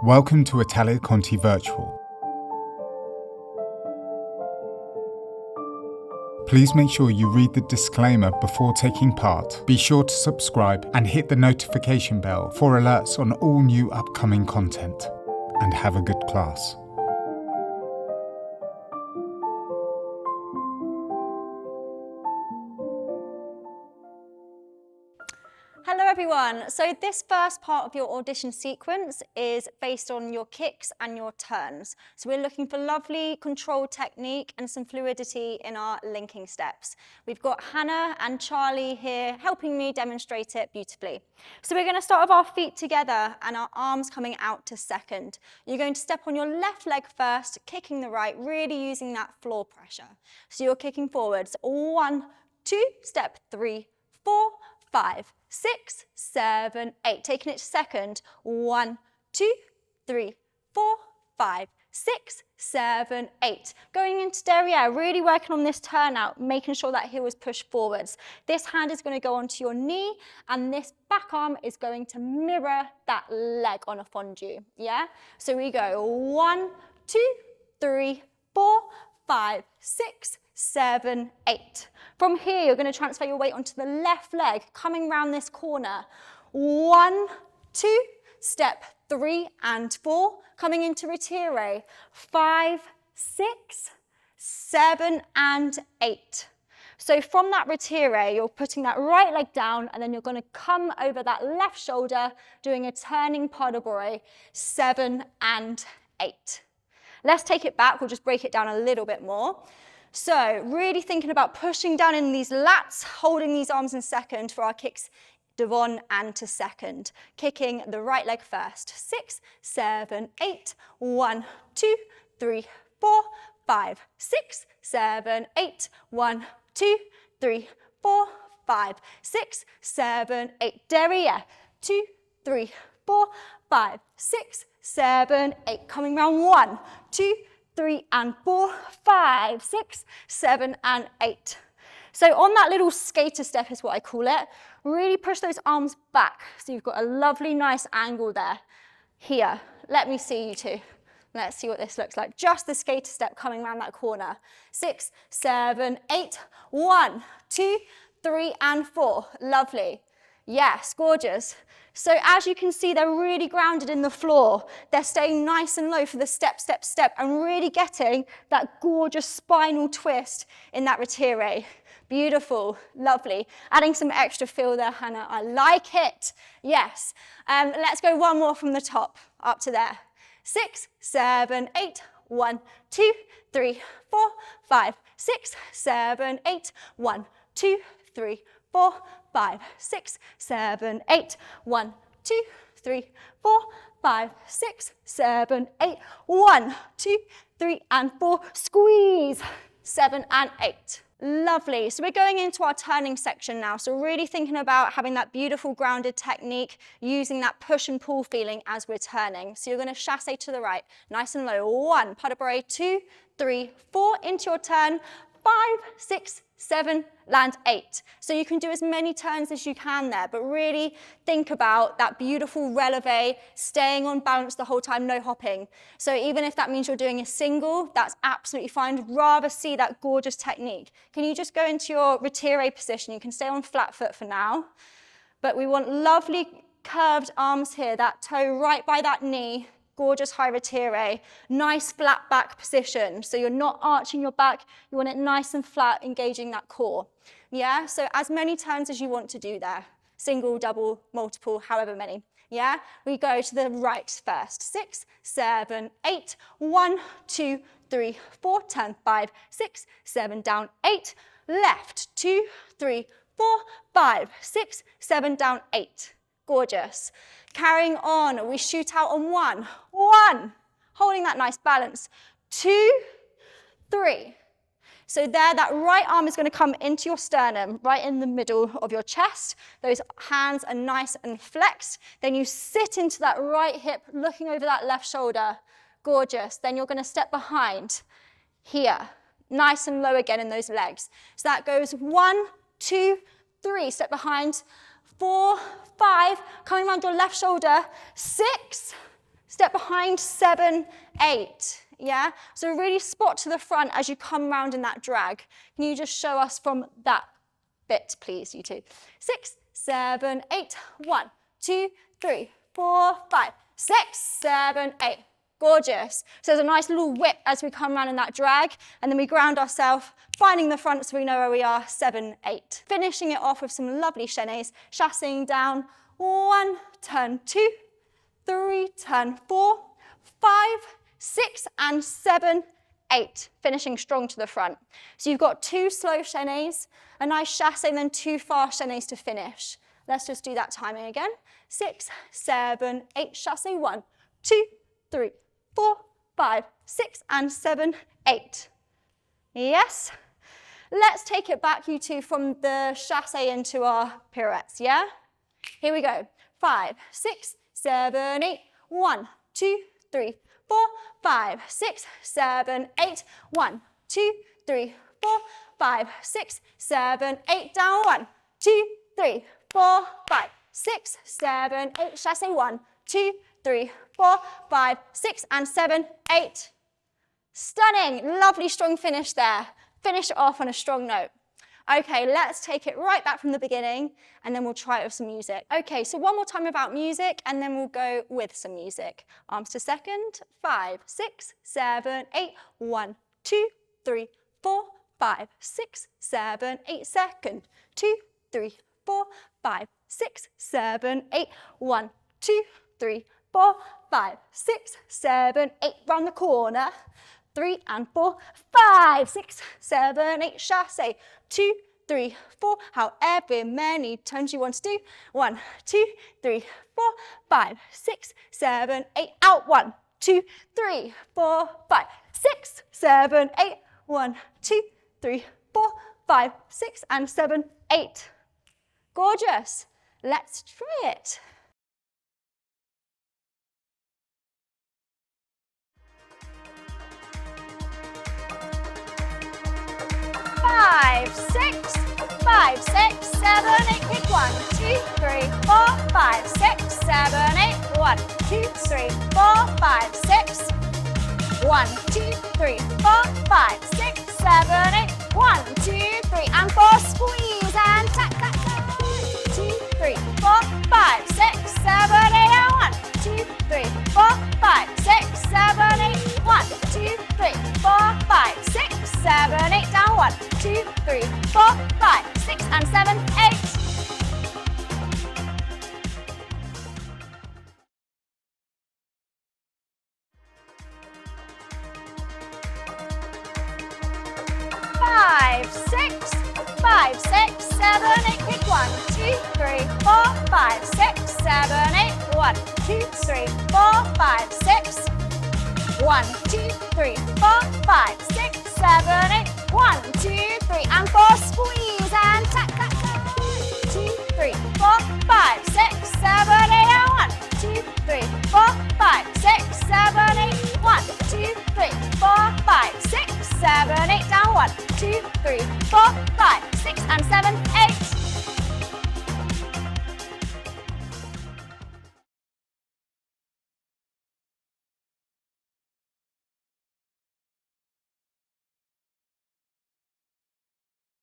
Welcome to Italia Conti Virtual. Please make sure you read the disclaimer before taking part. Be sure to subscribe and hit the notification bell for alerts on all new upcoming content. And have a good class. Hello everyone, so this first part of your audition sequence is based on your kicks and your turns. So we're looking for lovely controlled technique and some fluidity in our linking steps. We've got Hannah and Charlie here helping me demonstrate it beautifully. So we're going to start with our feet together and our arms coming out to second. You're going to step on your left leg first, kicking the right, really using that floor pressure. So you're kicking forwards, 1, 2, step 3, 4, 5, 6, 7, 8. Taking it to second. 1, 2, 3, 4, 5, 6, 7, 8. Going into derriere, really working on this turnout, making sure that heel is pushed forwards. This hand is going to go onto your knee, and this back arm is going to mirror that leg on a fondue. Yeah? So we go 1, 2, 3, 4, 5, 6, 7, 8. From here, you're going to transfer your weight onto the left leg, coming round this corner. 1, 2, step 3 and 4, coming into retire. 5, 6, 7 and 8. So from that retire, you're putting that right leg down, and then you're going to come over that left shoulder, doing a turning pas de bourrée, 7 and 8. Let's take it back. We'll just break it down a little bit more. So really thinking about pushing down in these lats, holding these arms in second for our kicks devant and to second. Kicking the right leg first. 6, 7, 8. 1, 2, 3, 4, 5, 6, 7, 8. 1, 2, 3, 4, 5, 6, 7, 8. Derriere. 2, 3, 4, 5, 6, 7, 8. Coming round 1, 2, 3 and 4, 5, 6, 7 and 8. So on that little skater step is what I call it. Really push those arms back so you've got a lovely nice angle there. Here, let me see you two. Let's see what this looks like. Just the skater step coming around that corner. 6, 7, 8. 1, 2, 3 and 4. Lovely. Yes, gorgeous. So as you can see, they're really grounded in the floor. They're staying nice and low for the step, step, step, and really getting that gorgeous spinal twist in that retire. Beautiful, lovely. Adding some extra feel there, Hannah. I like it. Yes. Let's go one more from the top, up to there. 6, 7, 8. 1, 2, 3, 4, 5, 6, 7, 8. 1, 2, 3, 4, 5, 6, 7, 8. 1, 2, 3, 4, 5, 6, 7, 8. 1, 2, 3 and 4. Squeeze. 7 and 8. Lovely. So we're going into our turning section now. So really thinking about having that beautiful grounded technique, using that push and pull feeling as we're turning. So you're going to chasse to the right, nice and low. 1, pas de bourrée, 2, 3, 4, into your turn. 5, 6, 7, land 8. So you can do as many turns as you can there, but really think about that beautiful releve, staying on balance the whole time, no hopping. So even if that means you're doing a single, that's absolutely fine. I'd rather see that gorgeous technique. Can you just go into your retire position? You can stay on flat foot for now, but we want lovely curved arms here, that toe right by that knee. Gorgeous high retire, nice flat back position. So you're not arching your back, you want it nice and flat, engaging that core. Yeah, so as many turns as you want to do there. Single, double, multiple, however many. Yeah, we go to the right first. 6, 7, 8. 1, 2, 3, 4, turn 5, 6, 7, down 8. Left, 2, 3, 4, 5, 6, 7, down 8. Gorgeous. Carrying on, we shoot out on 1, 1, holding that nice balance. 2, 3. So there, that right arm is going to come into your sternum, right in the middle of your chest. Those hands are nice and flexed. Then you sit into that right hip, looking over that left shoulder. Gorgeous. Then you're going to step behind here, nice and low again in those legs. So that goes 1, 2, 3. Step behind. 4, 5, coming around your left shoulder. 6, Step behind, 7, 8. Yeah? So really spot to the front as you come round in that drag. Can you just show us from that bit, please, you two? 6, 7, 8. 1, 2, 3, 4, 5, 6, 7, 8. Gorgeous. So there's a nice little whip as we come around in that drag, and then we ground ourselves, finding the front so we know where we are, 7, 8. Finishing it off with some lovely chaînés, chassing down, 1, turn 2, 3, turn 4, 5, 6, and 7, 8. Finishing strong to the front. So you've got 2 slow chaînés, a nice chassé, and then 2 fast chaînés to finish. Let's just do that timing again. 6, 7, 8, chassé, 1, 2, 3, 4, 5, 6, and 7, 8. Yes? Let's take it back, you two, from the chassé into our pirouettes, yeah? Here we go. 5, 6, 7, 8. 1, 2, 3, 4, 5, 6, 7, 8. 1, 2, 3, 4, 5, 6, 7, 8. Down. 1, 2, 3, 4, 5, 6, 7, 8. Chassé. 1, 2, 3, 4, 5, 6, and 7, 8. Stunning. Lovely strong finish there. Finish it off on a strong note. Okay, let's take it right back from the beginning, and then we'll try it with some music. Okay, so one more time without music, and then we'll go with some music. Arms to second. 5, 6, 7, 8. 1, 2, 3, 4, 5, 6, 7, 8. Second. 2, 3, 4, 5, 6, 7, 8. 1, 2, 3, 4, 5, 6, 7, 8. Round the corner. 3 and 4, 5, 6, 7, 8. Chassé. 2, 3, 4. However many times you want to do. 1, 2, 3, 4, 5, 6, 7, 8. Out. 1, 2, 3, 4, 5, 6, 7, 8. 1, 2, 3, 4, 5, 6, and 7, 8. Gorgeous. Let's try it. 5, 6, 5, 6, 7, 8. Kick. 1, 2, 3, 4, 5, 6, 7, 8. 1, 2, 3, 4, 5, 6. 1, 2, 3, 4, 5, 6, 7, 8. 1, 2, 3, and 4. Squeeze and tack, tack, tack. 2, 3, 4, 5, 6, 7, 8. And 1, 2, 3, 4, 5, 6, 7, 8. 1, 2, 3, 4, 5, 6, 7, 8. Down. 1, 2, 3, 4, 5, 6, and 7, 8. Five, 6, 5, 6, 7, 8. Kick. 1, 2, 3, 4, 5, 6, 7, 8. 1, 2, 3, 4, 5, 6. 1, 2, 3, 4, 5, 6, 7, 8. 1, 2, 3, and 4. Squeeze and tack, tack, tack. 2, 3, 4, 5, 6, 7, 8. And 1, 2, 3, 4, 5, 6, 7, 8. 1, 2, 3, 4, 5, 6, 7, 8. Down. 1, 2, 3, 4, 5, 6, and 7, 8.